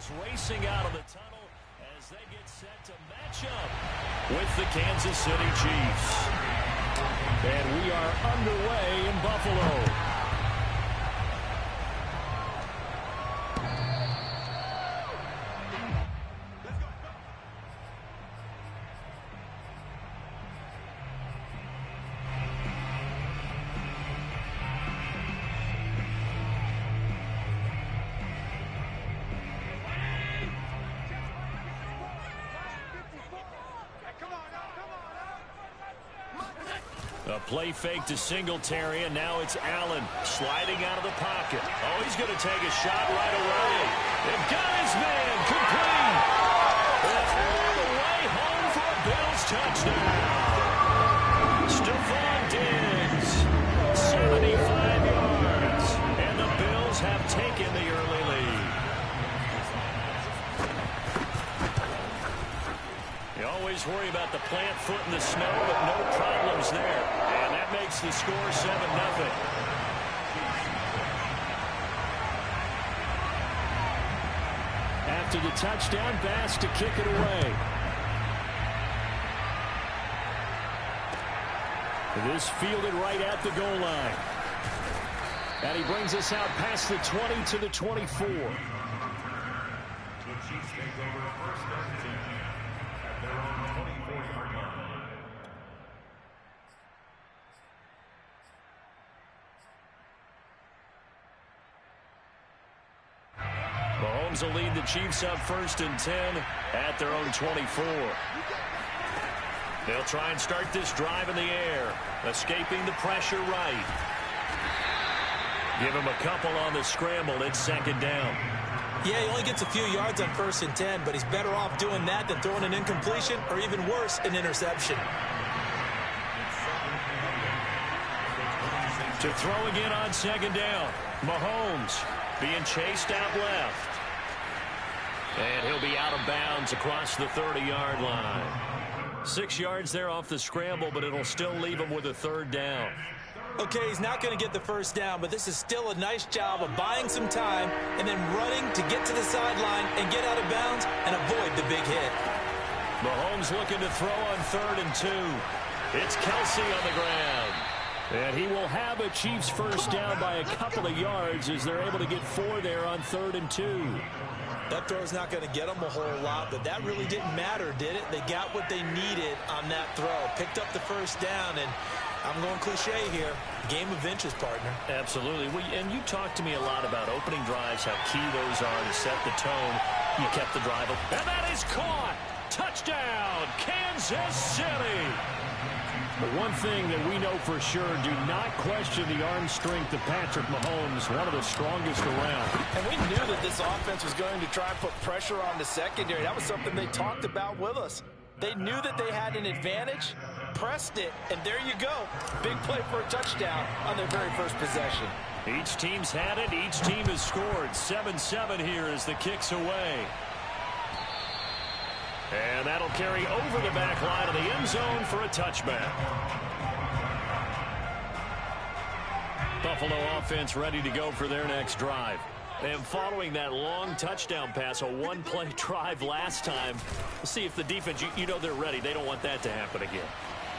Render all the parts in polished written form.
Bills racing out of the tunnel as they get set to match up with the Kansas City Chiefs. And we are underway in Buffalo. A play fake to Singletary, and now it's Allen sliding out of the pocket. Oh, he's going to take a shot right away. They've got his man complete. That's all the way home for a Bills touchdown. Stephon Diggs, 75 yards, and the Bills have taken the early lead. You always worry about the plant foot in the snow, but no problems there. And that makes the score 7-0. After the touchdown, Bass to kick it away. This fielded right at the goal line. And he brings us out past the 20 to the 24. Mahomes will lead the Chiefs up 1st and 10 at their own 24. They'll try and start this drive in the air, escaping the pressure right. Give him a couple on the scramble. It's 2nd down. Yeah, he only gets a few yards on 1st and 10, but he's better off doing that than throwing an incompletion or even worse, an interception. To throw again on 2nd down. Mahomes being chased out left. And he'll be out of bounds across the 30-yard line. 6 yards there off the scramble, but it'll still leave him with a 3rd down. Okay, he's not going to get the 1st down, but this is still a nice job of buying some time and then running to get to the sideline and get out of bounds and avoid the big hit. Mahomes looking to throw on 3rd and 2. It's Kelsey on the ground. And he will have a Chiefs 1st down by a couple of yards as they're able to get 4 there on 3rd and 2. That throw's not going to get them a whole lot, but that really didn't matter, did it? They got what they needed on that throw. Picked up the 1st down, and I'm going cliche here. Game of inches, partner. Absolutely. And you talked to me a lot about opening drives, how key those are to set the tone. You kept the drive up. And that is caught. Touchdown, Kansas City. But one thing that we know for sure, do not question the arm strength of Patrick Mahomes, one of the strongest around. And we knew that this offense was going to try and put pressure on the secondary. That was something they talked about with us. They knew that they had an advantage, pressed it, and there you go. Big play for a touchdown on their very first possession. Each team's had it. Each team has scored. 7-7 here as the kick's away. And that'll carry over the back line of the end zone for a touchback. Buffalo offense ready to go for their next drive. And following that long touchdown pass, a one-play drive last time, we'll see if the defense, you know they're ready. They don't want that to happen again.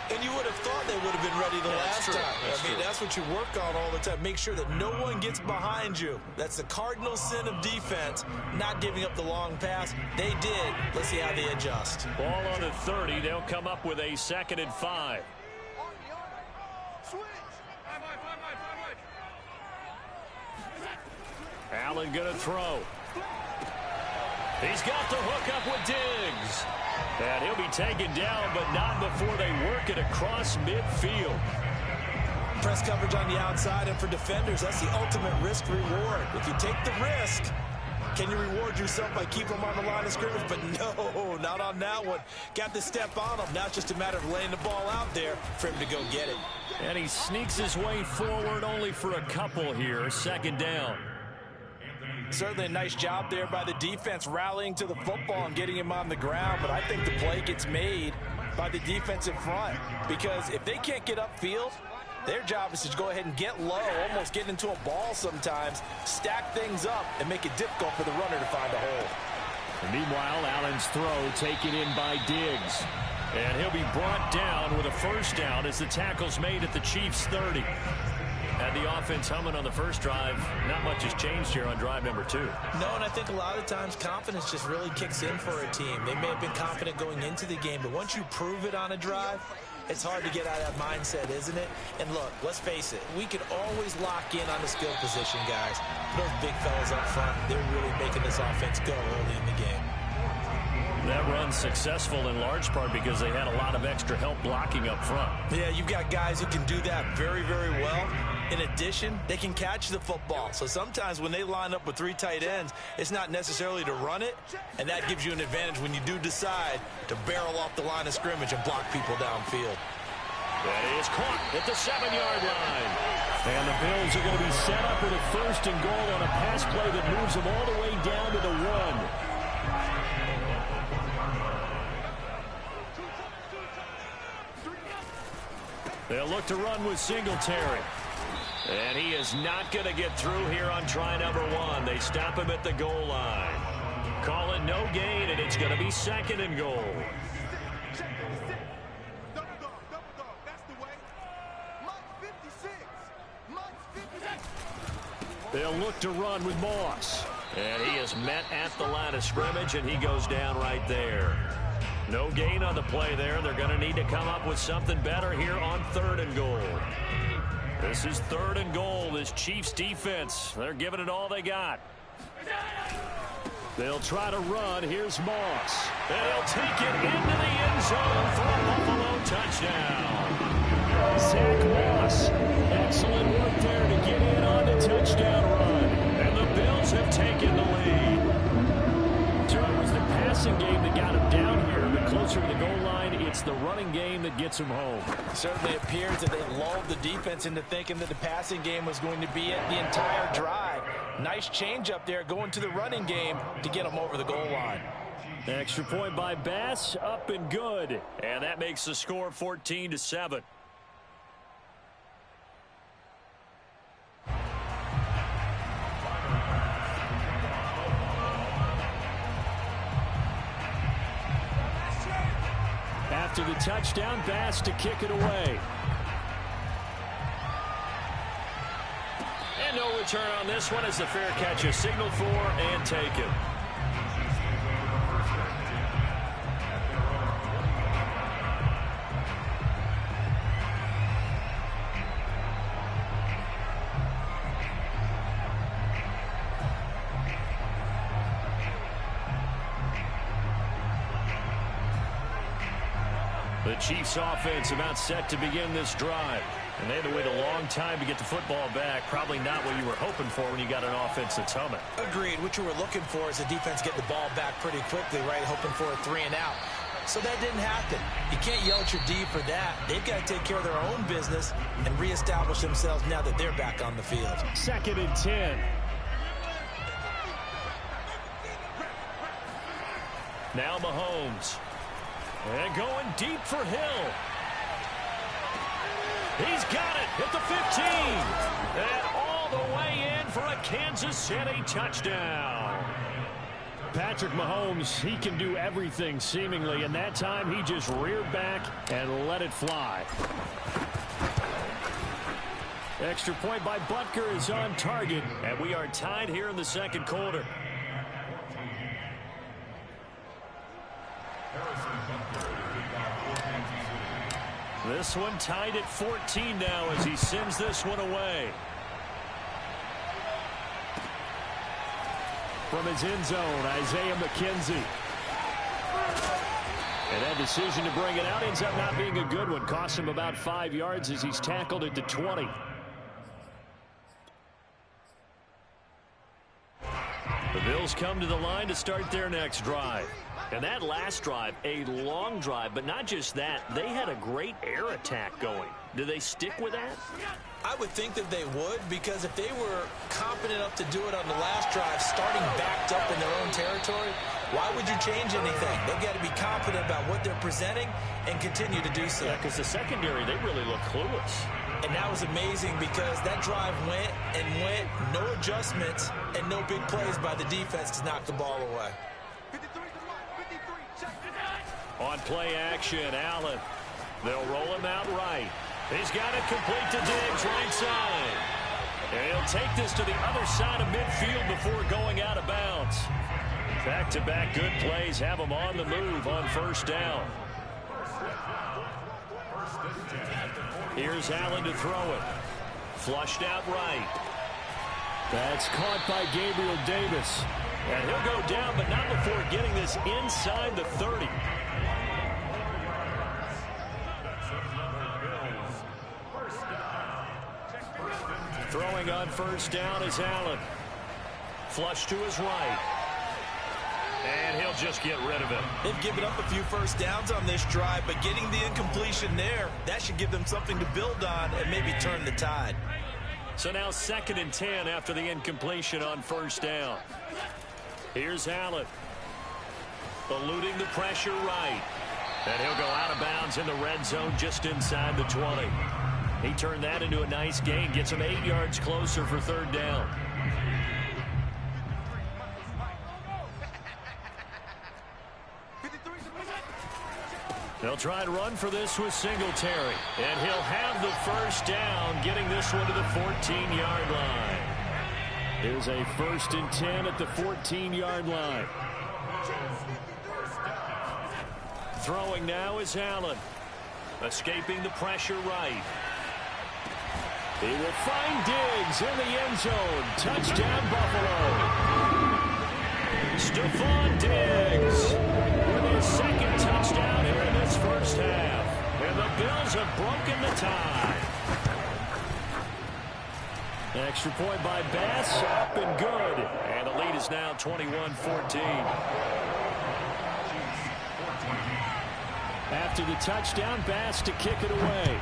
And you would have thought they would have been ready the last time. I mean, that's what you work on all the time. Make sure that no one gets behind you. That's the cardinal sin of defense, not giving up the long pass. They did. Let's see how they adjust. Ball on the 30. They'll come up with a 2nd and 5. Allen going to throw. He's got the hook up with Diggs. And he'll be taken down, but not before they work it across midfield. Press coverage on the outside, and for defenders, that's the ultimate risk-reward. If you take the risk, can you reward yourself by keeping them on the line of scrimmage? But no, not on that one. Got to step on him. Now it's just a matter of laying the ball out there for him to go get it. And he sneaks his way forward only for a couple here. 2nd down. Certainly a nice job there by the defense rallying to the football and getting him on the ground, but I think the play gets made by the defensive front because if they can't get upfield, their job is to go ahead and get low, almost get into a ball sometimes, stack things up, and make it difficult for the runner to find a hole. Meanwhile, Allen's throw taken in by Diggs. And he'll be brought down with a first down as the tackle's made at the Chiefs' 30. Had the offense humming on the first drive. Not much has changed here on drive number 2. No, and I think a lot of times confidence just really kicks in for a team. They may have been confident going into the game, but once you prove it on a drive, it's hard to get out of that mindset, isn't it? And look, let's face it, we can always lock in on the skill position, guys. Those big fellas up front, they're really making this offense go early in the game. That run's successful in large part because they had a lot of extra help blocking up front. Yeah, you've got guys who can do that very, very well. In addition, they can catch the football. So sometimes when they line up with 3 tight ends, it's not necessarily to run it, and that gives you an advantage when you do decide to barrel off the line of scrimmage and block people downfield. That is caught at the 7-yard line. And the Bills are going to be set up with a first and goal on a pass play that moves them all the way down to the 1. They'll look to run with Singletary. And he is not going to get through here on try number 1. They stop him at the goal line. Call it no gain, and it's going to be 2nd and goal. They'll look to run with Moss. And he is met at the line of scrimmage, and he goes down right there. No gain on the play there. They're going to need to come up with something better here on 3rd and goal. This is 3rd and goal. This Chiefs defense, they're giving it all they got. They'll try to run. Here's Moss. And he'll take it into the end zone for a Buffalo touchdown. Zach Moss. Excellent work there to get in on the touchdown run. And the Bills have taken the lead. So it was the passing game that got him down here, but closer to the goal line, it's the running game that gets him home. It certainly appears that they lulled the defense into thinking that the passing game was going to be it the entire drive. Nice change up there going to the running game to get them over the goal line. Extra point by Bass, up and good. And that makes the score 14-7. After the touchdown, Bass to kick it away. And no return on this one as the fair catch is signaled for and taken. The Chiefs offense about set to begin this drive. And they had to wait a long time to get the football back. Probably not what you were hoping for when you got an offense that's humming. Agreed. What you were looking for is the defense get the ball back pretty quickly, right? Hoping for a 3 and out. So that didn't happen. You can't yell at your D for that. They've got to take care of their own business and reestablish themselves now that they're back on the field. 2nd and 10. Now Mahomes. And going deep for Hill. He's got it at the 15. And all the way in for a Kansas City touchdown. Patrick Mahomes, he can do everything seemingly, and that time he just reared back and let it fly. Extra point by Butker is on target, and we are tied here in the 2nd quarter. This one tied at 14 now as he sends this one away. From his end zone, Isaiah McKenzie. And that decision to bring it out ends up not being a good one. Costs him about 5 yards as he's tackled at the 20. The Bills come to the line to start their next drive. And that last drive, a long drive, but not just that. They had a great air attack going. Do they stick with that? I would think that they would, because if they were confident enough to do it on the last drive, starting backed up in their own territory, why would you change anything? They've got to be confident about what they're presenting and continue to do so. Yeah, because the secondary, they really look clueless. And that was amazing because that drive went and went, no adjustments and no big plays by the defense to knock the ball away. On play action, Allen. They'll roll him out right. He's got it complete to Diggs, right side. And he'll take this to the other side of midfield before going out of bounds. Back-to-back good plays have him on the move on first down. Here's Allen to throw it. Flushed out right. That's caught by Gabriel Davis. And he'll go down, but not before getting this inside the 30. Throwing on first down is Allen. Flush to his right. And he'll just get rid of it. They've given up a few first downs on this drive, but getting the incompletion there, that should give them something to build on and maybe turn the tide. So now 2nd and 10 after the incompletion on first down. Here's Allen. Eluding the pressure right. And he'll go out of bounds in the red zone just inside the 20. He turned that into a nice gain. Gets him 8 yards closer for 3rd down. They'll try and run for this with Singletary. And he'll have the first down, getting this one to the 14-yard line. Here's a 1st and 10 at the 14-yard line. Throwing now is Allen. Escaping the pressure right. He will find Diggs in the end zone. Touchdown, Buffalo. Stephon Diggs with his 2nd touchdown here in this first half. And the Bills have broken the tie. Extra point by Bass, up and good. And the lead is now 21-14. After the touchdown, Bass to kick it away.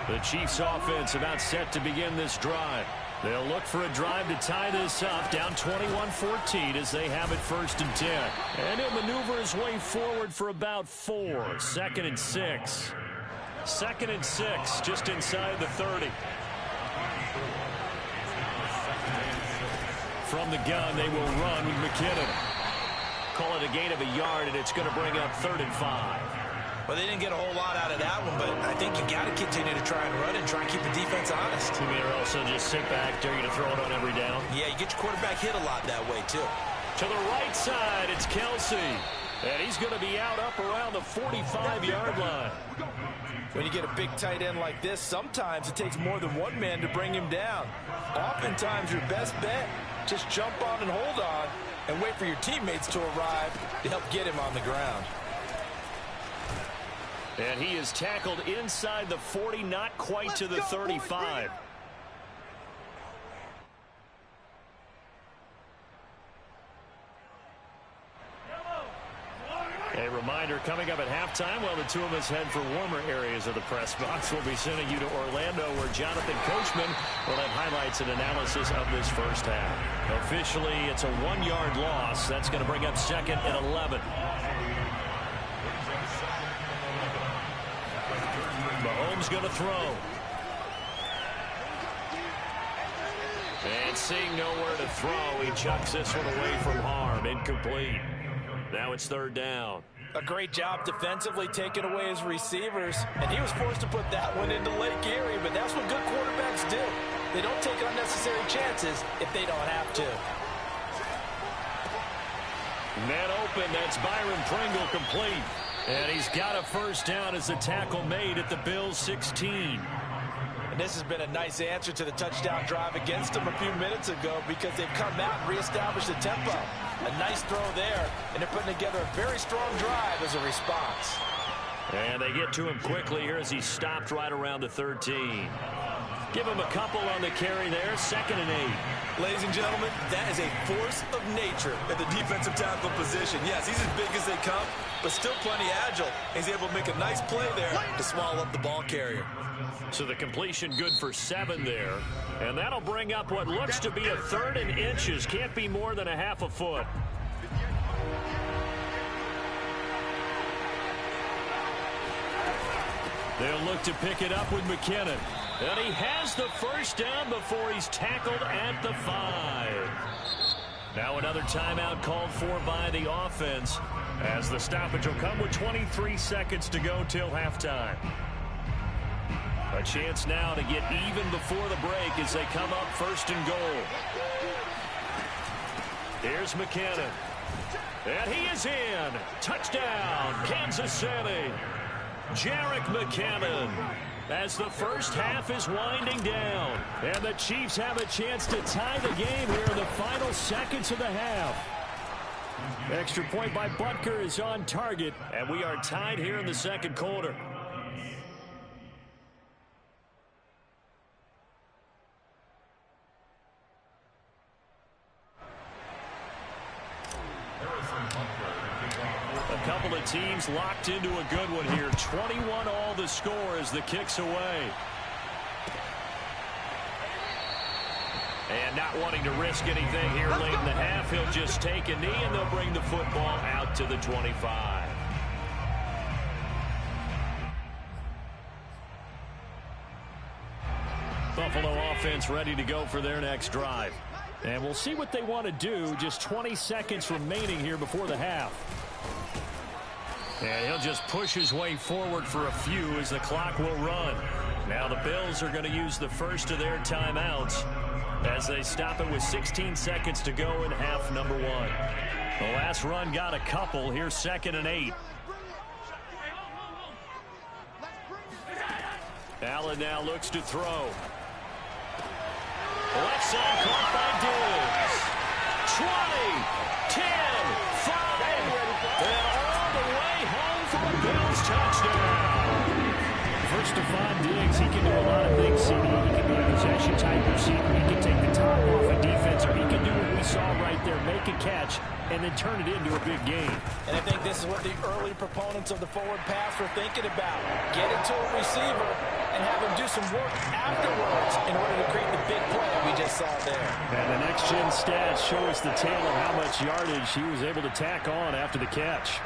The Chiefs offense about set to begin this drive. They'll look for a drive to tie this up, down 21-14 as they have it 1st and 10. And he'll maneuver his way forward for about 4. 2nd and 6. 2nd and 6, just inside the 30. From the gun, they will run with McKinnon. Call it a gain of a yard, and it's going to bring up 3rd and 5. Well, they didn't get a whole lot out of that one, but I think you got to continue to try and run and try and keep the defense honest. You mean, or also just sit back, dare you to throw it on every down? Yeah, you get your quarterback hit a lot that way, too. To the right side, it's Kelsey. And he's going to be out up around the 45-yard line. When you get a big tight end like this, sometimes it takes more than one man to bring him down. Oftentimes, your best bet, just jump on and hold on and wait for your teammates to arrive to help get him on the ground. And he is tackled inside the 40, not quite to the 35. A reminder coming up at halftime while the two of us head for warmer areas of the press box. We'll be sending you to Orlando where Jonathan Coachman will have highlights and analysis of this first half. Officially, it's a 1-yard loss. That's going to bring up 2nd and 11. Mahomes going to throw. And seeing nowhere to throw, he chucks this one away from harm. Incomplete. Now it's 3rd down. A great job defensively taking away his receivers, and he was forced to put that one into Lake Erie, but that's what good quarterbacks do. They don't take unnecessary chances if they don't have to. Man open, that's Byron Pringle complete. And he's got a first down as the tackle made at the Bills' 16. And this has been a nice answer to the touchdown drive against them a few minutes ago because they've come out and reestablished the tempo. A nice throw there, and they're putting together a very strong drive as a response. And they get to him quickly here as he stopped right around the 13. Give him a couple on the carry there, 2nd and 8. Ladies and gentlemen, that is a force of nature at the defensive tackle position. Yes, he's as big as they come, but still plenty agile. He's able to make a nice play there to swallow up the ball carrier. So the completion good for 7 there. And that'll bring up what looks to be a 3rd and inches. Can't be more than a half a foot. They'll look to pick it up with McKinnon. And he has the first down before he's tackled at the 5. Now another timeout called for by the offense, as the stoppage will come with 23 seconds to go till halftime. A chance now to get even before the break as they come up first and goal. Here's McKinnon. And he is in. Touchdown, Kansas City. Jerick McKinnon. As the first half is winding down. And the Chiefs have a chance to tie the game here in the final seconds of the half. Extra point by Butker is on target. And we are tied here in the second quarter. A couple of teams locked into a good one here. 21 all the score as the kick's away. And not wanting to risk anything here late in the half, he'll just take a knee and they'll bring the football out to the 25. Buffalo offense ready to go for their next drive. And we'll see what they want to do. Just 20 seconds remaining here before the half. And he'll just push his way forward for a few as the clock will run. Now the Bills are going to use the first of their timeouts as they stop it with 16 seconds to go in half number 1. The last run got a couple. Here's 2nd and 8. Allen now looks to throw. Left side caught by Diggs. 20, 10, 5, and all the way home for a Bills touchdown. First to find Diggs, he can do a lot of things, CD. He can be a possession-type receiver. He can take the top off a defense, or he can do what we saw right there, make a catch, and then turn it into a big game. And I think this is what the early proponents of the forward pass were thinking about. Get it to a receiver and have him do some work afterwards in order to create the big play that we just saw there. And the next-gen stats show us the tale of how much yardage he was able to tack on after the catch.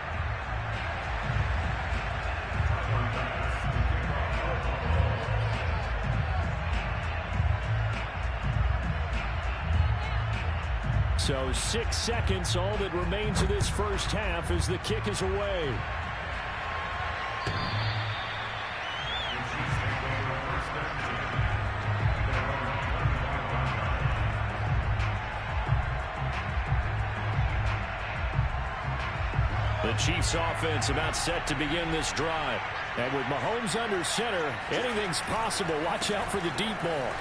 So 6 seconds, all that remains of this first half as the kick is away. The Chiefs offense about set to begin this drive. And with Mahomes under center, anything's possible. Watch out for the deep ball.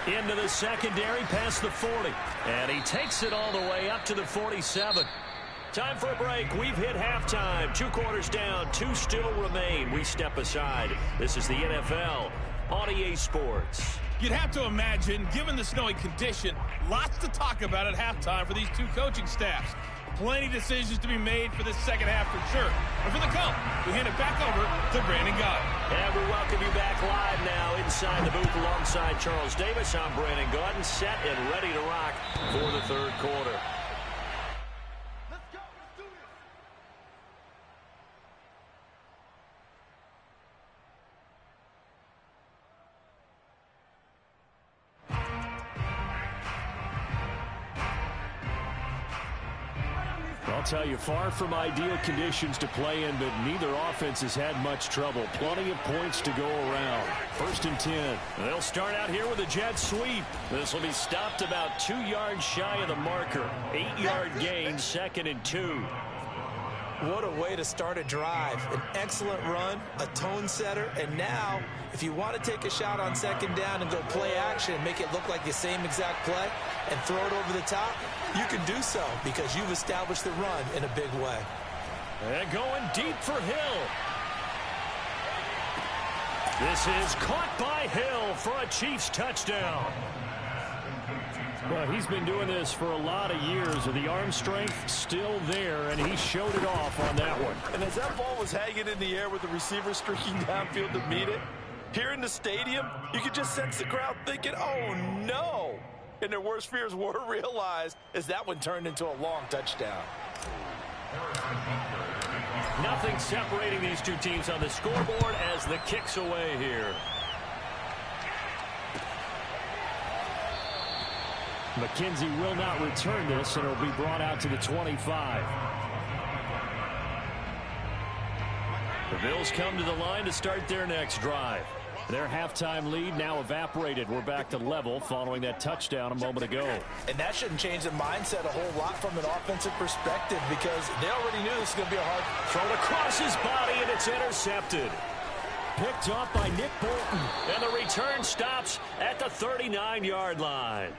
Into the secondary, past the 40. And he takes it all the way up to the 47. Time for a break. We've hit halftime. 2 quarters down, 2 still remain. We step aside. This is the NFL on EA Sports. You'd have to imagine, given the snowy condition, lots to talk about at halftime for these 2 coaching staffs. Plenty decisions to be made for this second half for sure. But for the call, we hand it back over to Brandon Gaudin. And we welcome you back live now inside the booth alongside Charles Davis. I'm Brandon Gaudin, set and ready to rock for the third quarter. I'll tell you, far from ideal conditions to play in, but neither offense has had much trouble. Plenty of points to go around. 1st and 10. They'll start out here with a jet sweep. This will be stopped about 2 yards shy of the marker. 8-yard gain, 2nd and 2. What a way to start a drive. An excellent run, a tone setter, and now, if you want to take a shot on 2nd down and go play action and make it look like the same exact play and throw it over the top, you can do so because you've established the run in a big way. And going deep for Hill. This is caught by Hill for a Chiefs touchdown. Well, he's been doing this for a lot of years, and the arm strength still there, and he showed it off on that one. And as that ball was hanging in the air with the receiver streaking downfield to meet it, here in the stadium, you could just sense the crowd thinking, oh, no. And their worst fears were realized as that one turned into a long touchdown. Nothing separating these two teams on the scoreboard as the kick's away here. McKenzie will not return this, and it'll be brought out to the 25. The Bills come to the line to start their next drive. Their halftime lead now evaporated. We're back to level following that touchdown a moment ago. And that shouldn't change the mindset a whole lot from an offensive perspective because they already knew this was going to be a hard throw across his body, and it's intercepted. Picked up by Nick Bolton, and the return stops at the 39-yard line.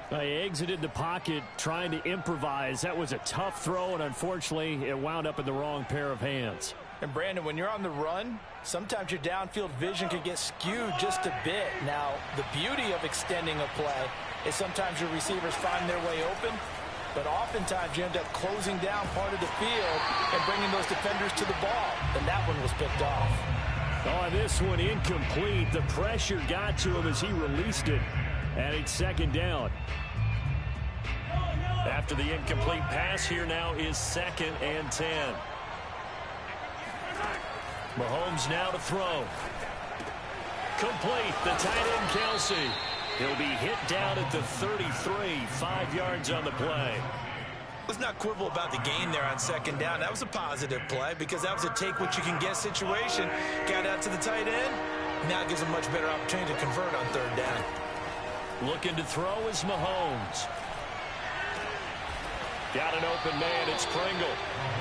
He exited the pocket trying to improvise. That was a tough throw, and unfortunately, it wound up in the wrong pair of hands. And, Brandon, when you're on the run, sometimes your downfield vision can get skewed just a bit. Now, the beauty of extending a play is sometimes your receivers find their way open, but oftentimes you end up closing down part of the field and bringing those defenders to the ball. And that one was picked off. Oh, this one incomplete. The pressure got to him as he released it. And it's second down. After the incomplete pass, here now is 2nd and 10. Mahomes now to throw. Complete. The tight end, Kelsey. He'll be hit down at the 33, 5 yards on the play. Let's not quibble about the gain there on 2nd down. That was a positive play because that was a take-what-you-can-get situation. Got out to the tight end. Now it gives him a much better opportunity to convert on 3rd down. Looking to throw is Mahomes. Got an open man, it's Pringle.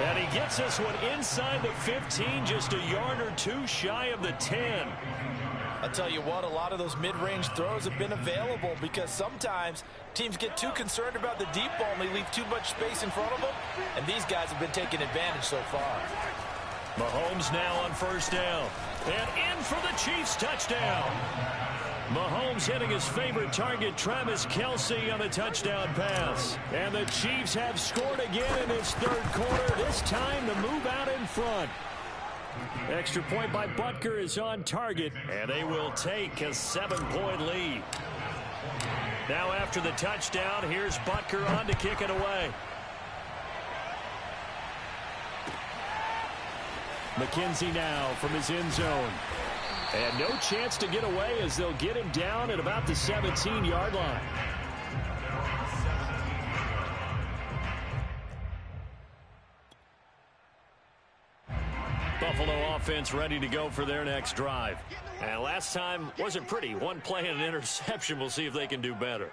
And he gets this one inside the 15, just a yard or two shy of the 10. I'll tell you what, a lot of those mid-range throws have been available because sometimes teams get too concerned about the deep ball and they leave too much space in front of them. And these guys have been taking advantage so far. Mahomes now on 1st down. And in for the Chiefs touchdown. Mahomes hitting his favorite target, Travis Kelce, on the touchdown pass. And the Chiefs have scored again in this 3rd quarter, this time to move out in front. Extra point by Butker is on target, and they will take a 7-point lead. Now after the touchdown, here's Butker on to kick it away. McKenzie now from his end zone. And no chance to get away as they'll get him down at about the 17-yard line. Buffalo offense ready to go for their next drive. And last time wasn't pretty. One play and an interception. We'll see if they can do better.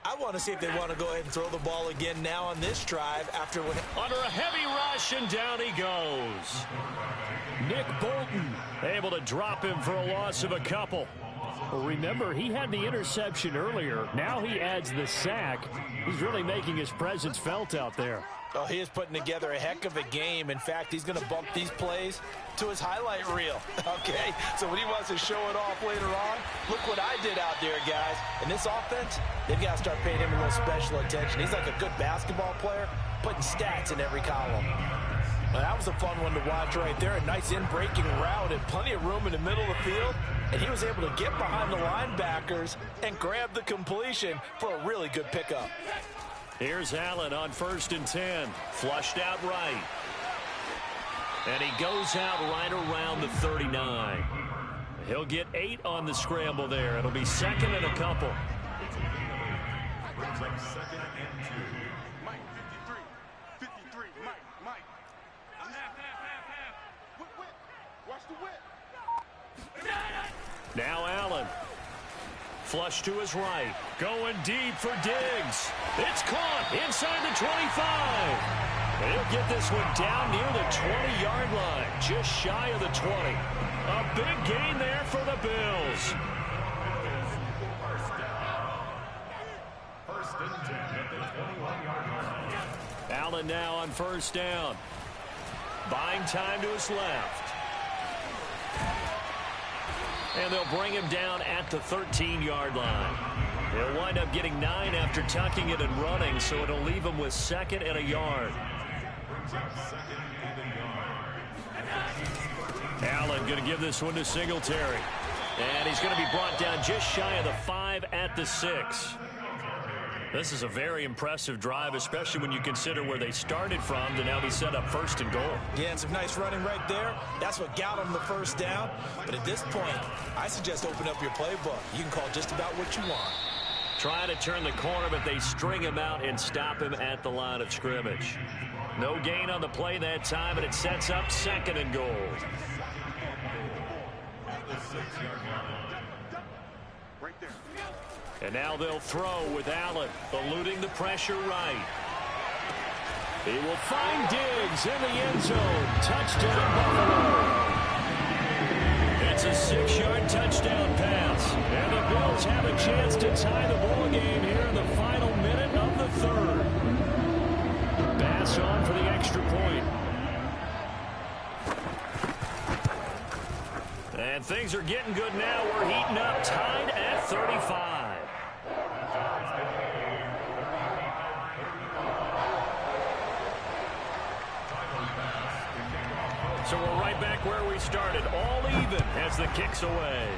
I want to see if they want to go ahead and throw the ball again now on this drive after what... Under a heavy rush, and down he goes. Nick Bolton able to drop him for a loss of a couple. Well, remember, he had the interception earlier. Now he adds the sack. He's really making his presence felt out there. Oh, he is putting together a heck of a game. In fact, he's going to bump these plays to his highlight reel. Okay, so when he wants to show it off later on, look what I did out there, guys. In this offense, they've got to start paying him a little special attention. He's like a good basketball player, putting stats in every column. Well, that was a fun one to watch right there. A nice in-breaking route and plenty of room in the middle of the field. And he was able to get behind the linebackers and grab the completion for a really good pickup. Here's Allen on 1st and 10. Flushed out right. And he goes out right around the 39. He'll get 8 on the scramble there. It'll be 2nd and a couple. Now Allen. Flush to his right. Going deep for Diggs. It's caught inside the 25. And he'll get this one down near the 20-yard line. Just shy of the 20. A big gain there for the Bills. First and 10 at the 21-yard line. Allen now on 1st down. Buying time to his left. And they'll bring him down at the 13-yard line. They'll wind up getting 9 after tucking it and running, so it'll leave him with 2nd and a yard. Allen going to give this one to Singletary. And he's going to be brought down just shy of the 5 at the 6. This is a very impressive drive, especially when you consider where they started from to now be set up 1st and goal. Yeah, and some nice running right there. That's what got them the first down. But at this point, I suggest open up your playbook. You can call just about what you want. Trying to turn the corner, but they string him out and stop him at the line of scrimmage. No gain on the play that time, and it sets up 2nd and goal. And now they'll throw with Allen, eluding the pressure right. He will find Diggs in the end zone. Touchdown, Buffalo. It's a 6-yard touchdown pass. And the Bills have a chance to tie the ball game here in the final minute of the 3rd. Pass on for the extra point. And things are getting good now. We're heating up, tied at 35. So we're right back where we started, all even as the kick's away.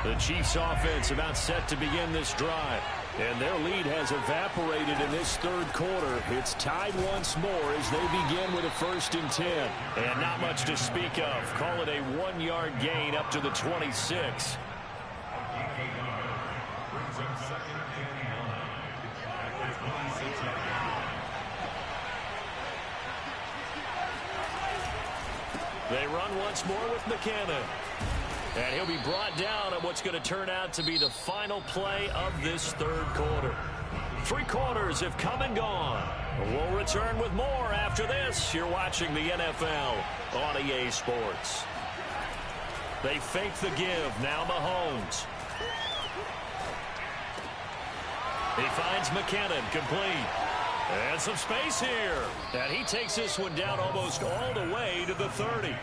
The Chiefs offense about set to begin this drive. And their lead has evaporated in this 3rd quarter. It's tied once more as they begin with a 1st and 10. And not much to speak of. Call it a 1-yard gain up to the 26. They run once more with McKinnon. And he'll be brought down on what's going to turn out to be the final play of this 3rd quarter. 3 quarters have come and gone. We'll return with more after this. You're watching the NFL on EA Sports. They fake the give. Now Mahomes. He finds McKinnon complete. And some space here. And he takes this one down almost all the way to the 30.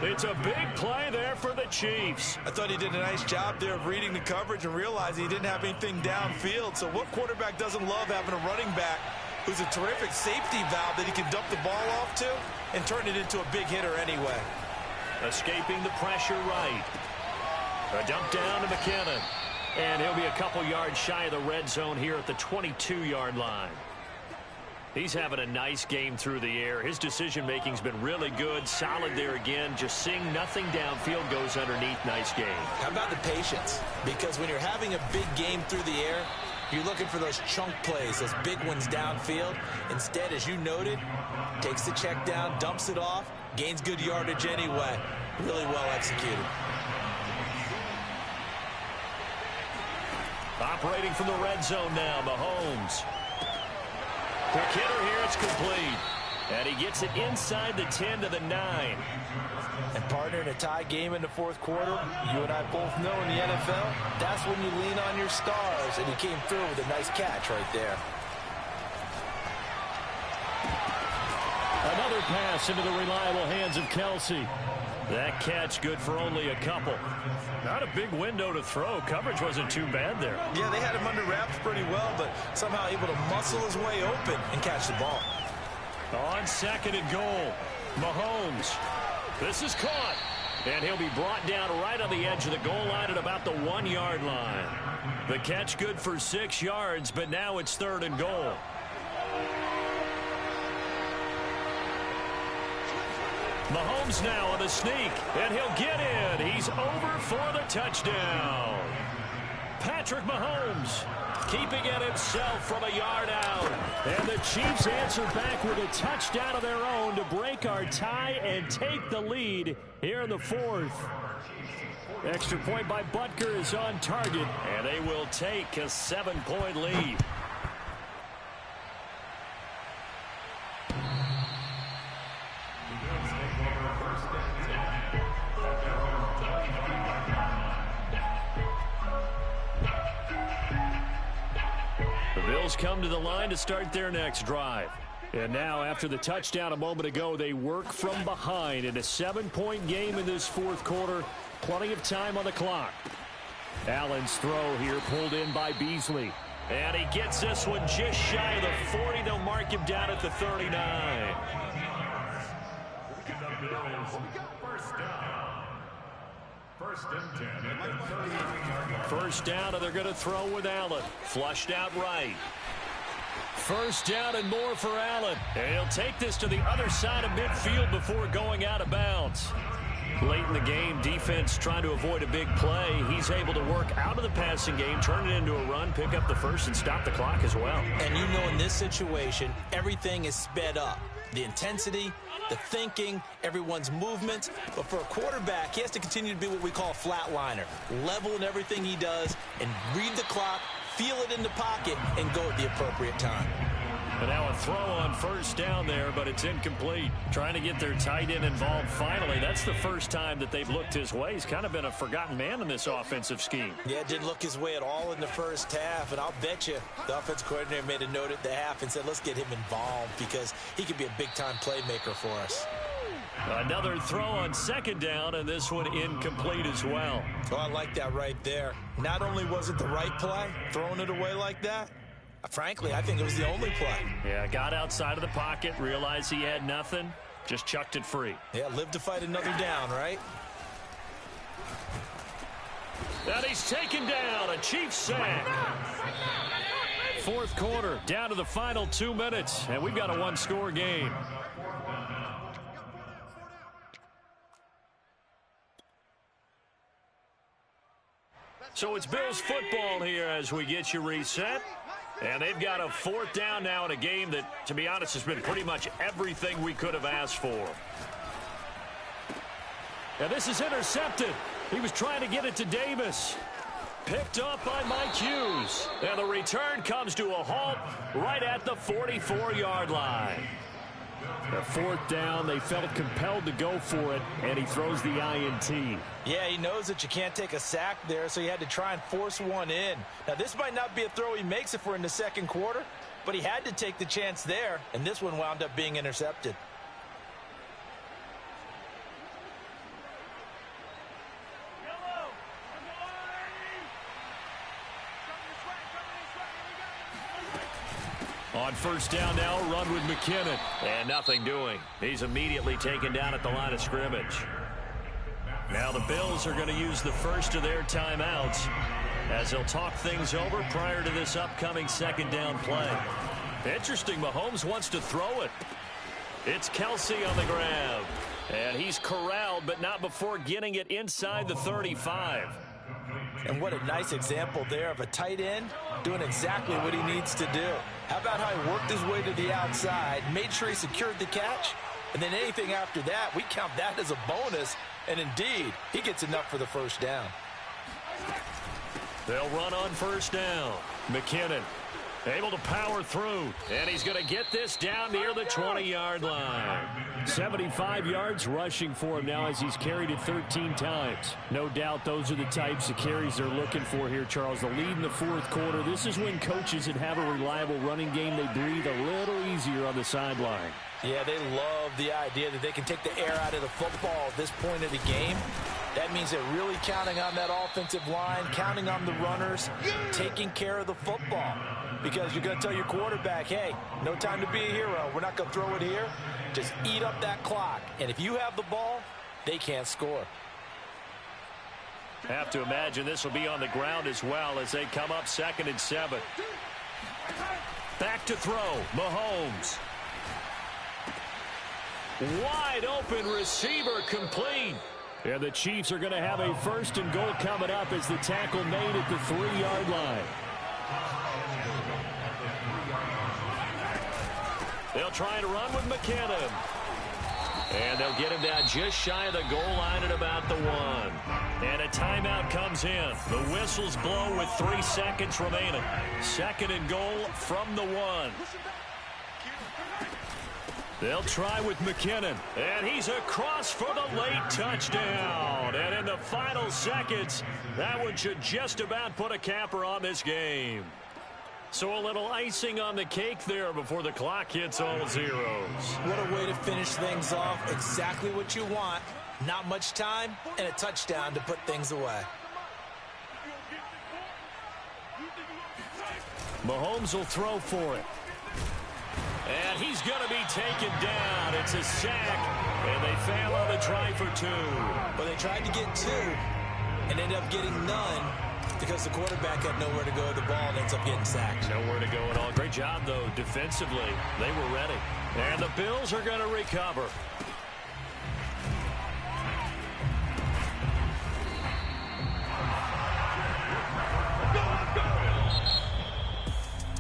It's a big play there for the Chiefs. I thought he did a nice job there of reading the coverage and realizing he didn't have anything downfield. So what quarterback doesn't love having a running back who's a terrific safety valve that he can dump the ball off to and turn it into a big hitter anyway? Escaping the pressure right. A dump down to McKinnon. And he'll be a couple yards shy of the red zone here at the 22-yard line. He's having a nice game through the air. His decision-making's been really good. Solid there again. Just seeing nothing downfield goes underneath. Nice game. How about the patience? Because when you're having a big game through the air, you're looking for those chunk plays, those big ones downfield. Instead, as you noted, takes the check down, dumps it off, gains good yardage anyway. Really well executed. Operating from the red zone now, Mahomes. Quick hitter here, it's complete. And he gets it inside the 10 to the 9. And partner, in a tie game in the 4th quarter, you and I both know in the NFL, that's when you lean on your stars. And he came through with a nice catch right there. Another pass into the reliable hands of Kelsey. That catch good for only a couple. Not a big window to throw. Coverage wasn't too bad there. Yeah, they had him under wraps pretty well, but somehow able to muscle his way open and catch the ball. On 2nd and goal, Mahomes. This is caught. And he'll be brought down right on the edge of the goal line at about the 1-yard line. The catch good for 6 yards, but now it's 3rd and goal. Mahomes now on the sneak, and he'll get in. He's over for the touchdown. Patrick Mahomes keeping it himself from a yard out. And the Chiefs answer back with a touchdown of their own to break our tie and take the lead here in the 4th. Extra point by Butker is on target, and they will take a 7-point lead. Bills come to the line to start their next drive. And now, after the touchdown a moment ago, they work from behind in a 7-point game in this 4th quarter. Plenty of time on the clock. Allen's throw here pulled in by Beasley. And he gets this one just shy of the 40. They'll mark him down at the 39. First down, and they're going to throw with Allen. Flushed out right. First down and more for Allen. And he'll take this to the other side of midfield before going out of bounds. Late in the game, defense trying to avoid a big play. He's able to work out of the passing game, turn it into a run, pick up the first, and stop the clock as well. And you know, in this situation, everything is sped up. The intensity, the thinking, everyone's movements. But for a quarterback, he has to continue to be what we call a flatliner. Level in everything he does and read the clock, feel it in the pocket, and go at the appropriate time. And now a throw on first down there, but it's incomplete. Trying to get their tight end involved finally. That's the first time that they've looked his way. He's kind of been a forgotten man in this offensive scheme. Yeah, didn't look his way at all in the first half. And I'll bet you the offensive coordinator made a note at the half and said, let's get him involved because he could be a big-time playmaker for us. Another throw on second down, and this one incomplete as well. Oh, I like that right there. Not only was it the right play, throwing it away like that, frankly, I think it was the only play. Yeah, got outside of the pocket, realized he had nothing, just chucked it free. Yeah, live to fight another down, right? And he's taken down, a Chiefs sack. Fourth quarter, down to the final 2 minutes, and we've got a one-score game. So it's Bills football here as we get you reset. And they've got a fourth down now in a game that, to be honest, has been pretty much everything we could have asked for. And this is intercepted. He was trying to get it to Davis. Picked up by Mike Hughes. And the return comes to a halt right at the 44-yard line. The fourth down, they felt compelled to go for it, and he throws the INT. Yeah, he knows that you can't take a sack there, so he had to try and force one in. Now, this might not be a throw he makes if we're in the second quarter, but he had to take the chance there, and this one wound up being intercepted. On first down now, run with McKinnon. And nothing doing. He's immediately taken down at the line of scrimmage. Now the Bills are going to use the first of their timeouts as they'll talk things over prior to this upcoming second down play. Interesting, Mahomes wants to throw it. It's Kelsey on the grab. And he's corralled, but not before getting it inside the 35. And what a nice example there of a tight end doing exactly what he needs to do. How about how he worked his way to the outside, made sure he secured the catch, and then anything after that, we count that as a bonus. And indeed, he gets enough for the first down. They'll run on first down. McKinnon able to power through, and he's going to get this down near the 20-yard line. 75 yards rushing for him now as he's carried it 13 times. No doubt those are the types of carries they're looking for here, Charles. The lead in the fourth quarter. This is when coaches that have a reliable running game, they breathe a little easier on the sideline. Yeah, they love the idea that they can take the air out of the football at this point of the game. That means they're really counting on that offensive line, counting on the runners, taking care of the football. Because you're going to tell your quarterback, hey, no time to be a hero. We're not going to throw it here. Just eat up that clock. And if you have the ball, they can't score. Have to imagine this will be on the ground as well as they come up 2nd and 7. Back to throw, Mahomes. Wide open receiver complete. And the Chiefs are going to have a 1st and goal coming up as the tackle made at the 3-yard line. They'll try to run with McKinnon. And they'll get him down just shy of the goal line at about the 1. And a timeout comes in. The whistles blow with 3 seconds remaining. 2nd and goal from the 1. They'll try with McKinnon. And he's across for the late touchdown. And in the final seconds, that one should just about put a capper on this game. So a little icing on the cake there before the clock hits all zeros. What a way to finish things off. Exactly what you want. Not much time and a touchdown to put things away. Mahomes will throw for it. And he's going to be taken down. It's a sack, and they fail on the try for 2. Well, they tried to get 2 and ended up getting none because the quarterback had nowhere to go with the ball and ends up getting sacked. Nowhere to go at all. Great job, though, defensively. They were ready. And the Bills are going to recover.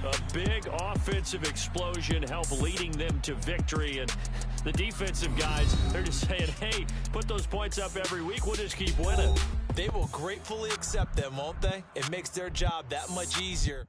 A big offensive explosion helped leading them to victory. And the defensive guys, they're just saying, hey, put those points up every week. We'll just keep winning. They will gratefully accept them, won't they? It makes their job that much easier.